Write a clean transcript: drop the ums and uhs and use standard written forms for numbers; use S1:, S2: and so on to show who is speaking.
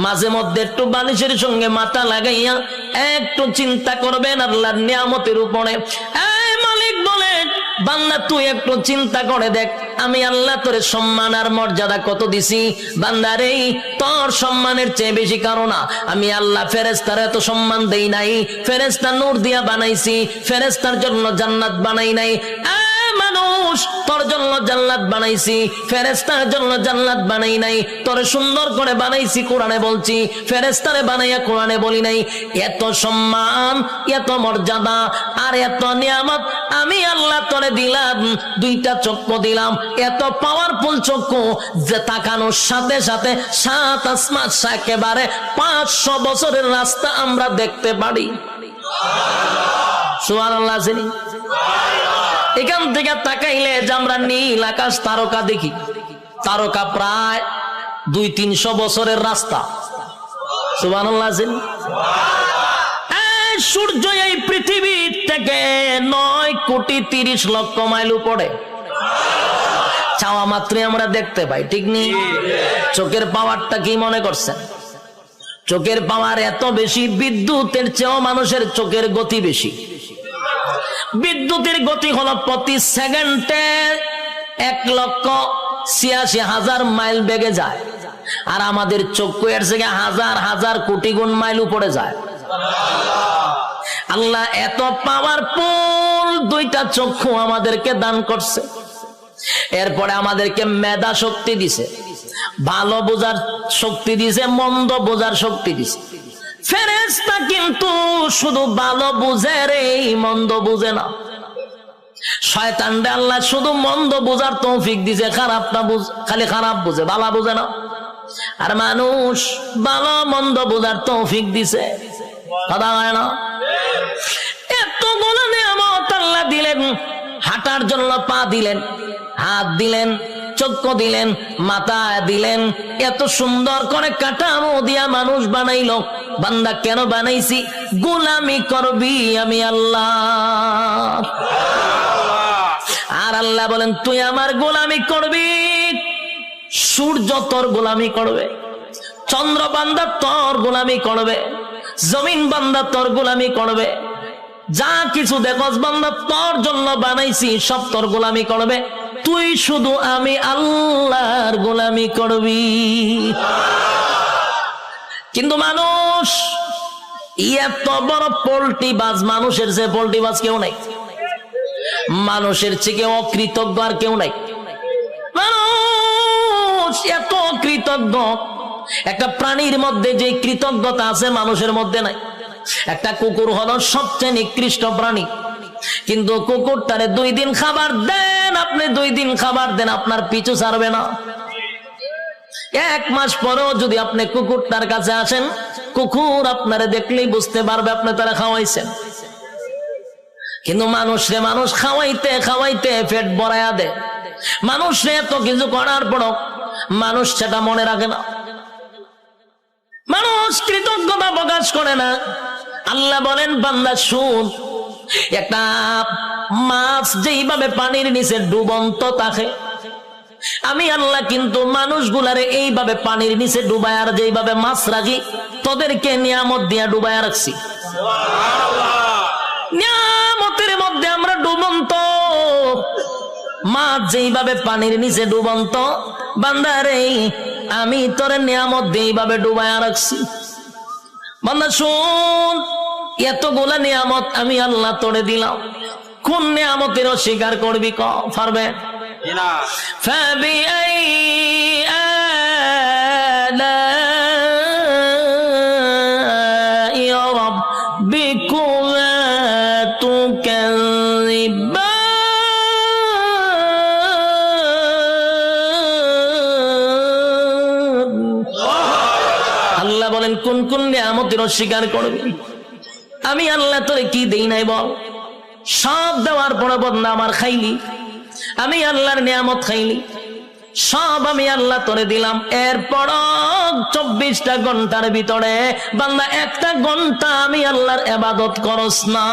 S1: মাঝে মধ্যে একটু বালিশের সঙ্গে মাথা লাগাইয়া একটু চিন্তা করবেন আল্লাহর নিয়ামতের উপরে। এই মালিক বলে, বান্দা তুই একটু চিন্তা করে দেখ, আমি আল্লাহ তোরে সম্মান আর মর্যাদা কত দিছি। বান্দারে, তোর সম্মানের চেয়ে বেশি কারো না। আমি আল্লাহ ফেরেশতার এত সম্মান দেই নাই, ফেরেশতা নূর দিয়া বানাইছি, ফেরেশতার জন্য জান্নাত বানাই নাই। মানুষ, তোর জন্য জান্নাত বানাইছি, ফেরেশতার জন্য জান্নাত বানাই নাই। তোরে সুন্দর করে বানাইছি কোরআনে বলছি, ফেরেশতারে বানাইয়া কোরআনে বলি নাই। এত সম্মান, এত মর্যাদা আর এত নিয়ামত আমি আল্লাহ তোরে দিলাম। দুইটা চক্ষু দিলাম, এত পাওয়ারফুল চক্ষু যে তাকানোর সাথে সাথে সাত আসমান, একেবারে 500 বছরের রাস্তা আমরা দেখতে পারি। সুবহানাল্লাহ। এখান থেকে তাকাইলে যে আমরা নীল আকাশ তারকা দেখি, তারকা প্রায় 200-300 বছরের রাস্তা। সুবহানাল্লাহ। সূর্য এই পৃথিবী থেকে 9,30,00,000 মাইল উপরে, চাওয়া মাত্রই আমরা দেখতে পাই, ঠিক নেই? চোখের পাওয়ারটা কি মনে করছেন? চোখের পাওয়ার এত বেশি, বিদ্যুতের চেয়েও মানুষের চোখের গতি বেশি। বিদ্যুতের গতি হলো প্রতি সেকেন্ডে 1,86,000 মাইল বেগে যায়, আর আমাদের চক্ষু এর থেকে হাজার হাজার কোটি গুণ মাইল উপরে যায়। আল্লাহ এত পাওয়ারফুল দুইটা চক্ষু আমাদেরকে দান করছে। এরপরে আমাদেরকে মেধা শক্তি দিছে, ভালো বোঝার শক্তি দিছে, মন্দ বোঝার শক্তি দিছে। ফেরেশতা কিন্তু শুধু ভালো বুঝে রে, মন্দ বুঝে না। শয়তানরে আল্লাহ শুধু মন্দ বুঝার তৌফিক দিছে, খারাপটা খালি খারাপ বুঝে, ভালো বুঝে না। আর মানুষ ভালো মন্দ বুঝার তৌফিক দিছে, কথা হয় না? এতগুলো নিয়ামত আল্লাহ দিলেন, হাঁটার জন্য পা দিলেন, হাত দিলেন, চক্ষু দিলেন, মাথা দিলেন, এত সুন্দর করে কাঠামো দিয়া মানুষ বানাইলো। বান্দা কেন বানাইছি? গোলামি করবি আমি আল্লাহ। আর আল্লাহ বলেন তুই আমার গোলামি করবি। সূর্য তোর গোলামি করবে, চন্দ্র বান্দা তোর গোলামি করবে, জমিন বান্দা তোর গোলামি করবে, যা কিছু দেখস বান্দা তোর জন্য বানাইছি সব তোর গোলামি করবে। তুই শুধু আমি আল্লাহর গোলামি করবি। কিন্তু মানুষ এত বড় পোল্ট্রি বাজ, মানুষের যে পোল্ট্রি বাজ কেউ নাই, মানুষের থেকে অকৃতজ্ঞ আর কেউ নাই। মানুষ এত কৃতজ্ঞ, একটা প্রাণীর মধ্যে যে কৃতজ্ঞতা আছে মানুষের মধ্যে নাই। একটা কুকুর হলো সবচেয়ে নিকৃষ্ট প্রাণী, কিন্তু কুকুরটারে 2 দিন খাবার দেন, আপনি 2 দিন খাবার দেন, আপনার পিছু ছাড়বে না। 1 মাস পরেও যদি আপনি কুকুরটার কাছে আসেন, কুকুর আপনারে দেখলেই বুঝতে পারবে আপনি তারা খাওয়াইছেন। কিন্তু মানুষরে মানুষ খাওয়াইতে খাওয়াইতে পেট ভরায়া দেয়। মানুষরে এত কিছু করার পরও মানুষ সেটা মনে রাখে না, মানুষ কৃতজ্ঞতা প্রকাশ করে না। আল্লাহ বলেন বান্দা শুন, একটা মাছ যেইভাবে পানির নিচে ডুবন্ত থাকে, আমি আল্লাহ কিন্তু মানুষগুলারে এইভাবে পানির নিচে ডুবায় আর যেইভাবে মাছ রাখি, তোদেরকে নিয়ামত দিয়া ডুবায় রাখছি। নিয়ামতের মধ্যে আমরা ডুবন্ত, মাছ যেইভাবে পানির নিচে ডুবন্ত, বান্দারে আমি তোরে নিয়ামত দিয়ে এইভাবে ডুবায় রাখছি। বান্দা শুন, এতগুলা নিয়ামত আমি আল্লাহ তোরে দিলাম, কোন নিয়ামতের অস্বীকার করবি? ক পারবে না। আল্লাহ বলেন কোন কোন নিয়ামতের অস্বীকার করবি? আমি আল্লাহ তোরে কি দেই নাই বল? সব দেওয়ার পরে বদনা আমার খাইলি, আমি আল্লাহর নিয়ামত খাইলি, সব আমি আল্লাহ তোরে দিলাম। এরপর 24টা ঘন্টার ভিতরে বান্দা 1টা ঘন্টা আমি আল্লাহর ইবাদত করস না।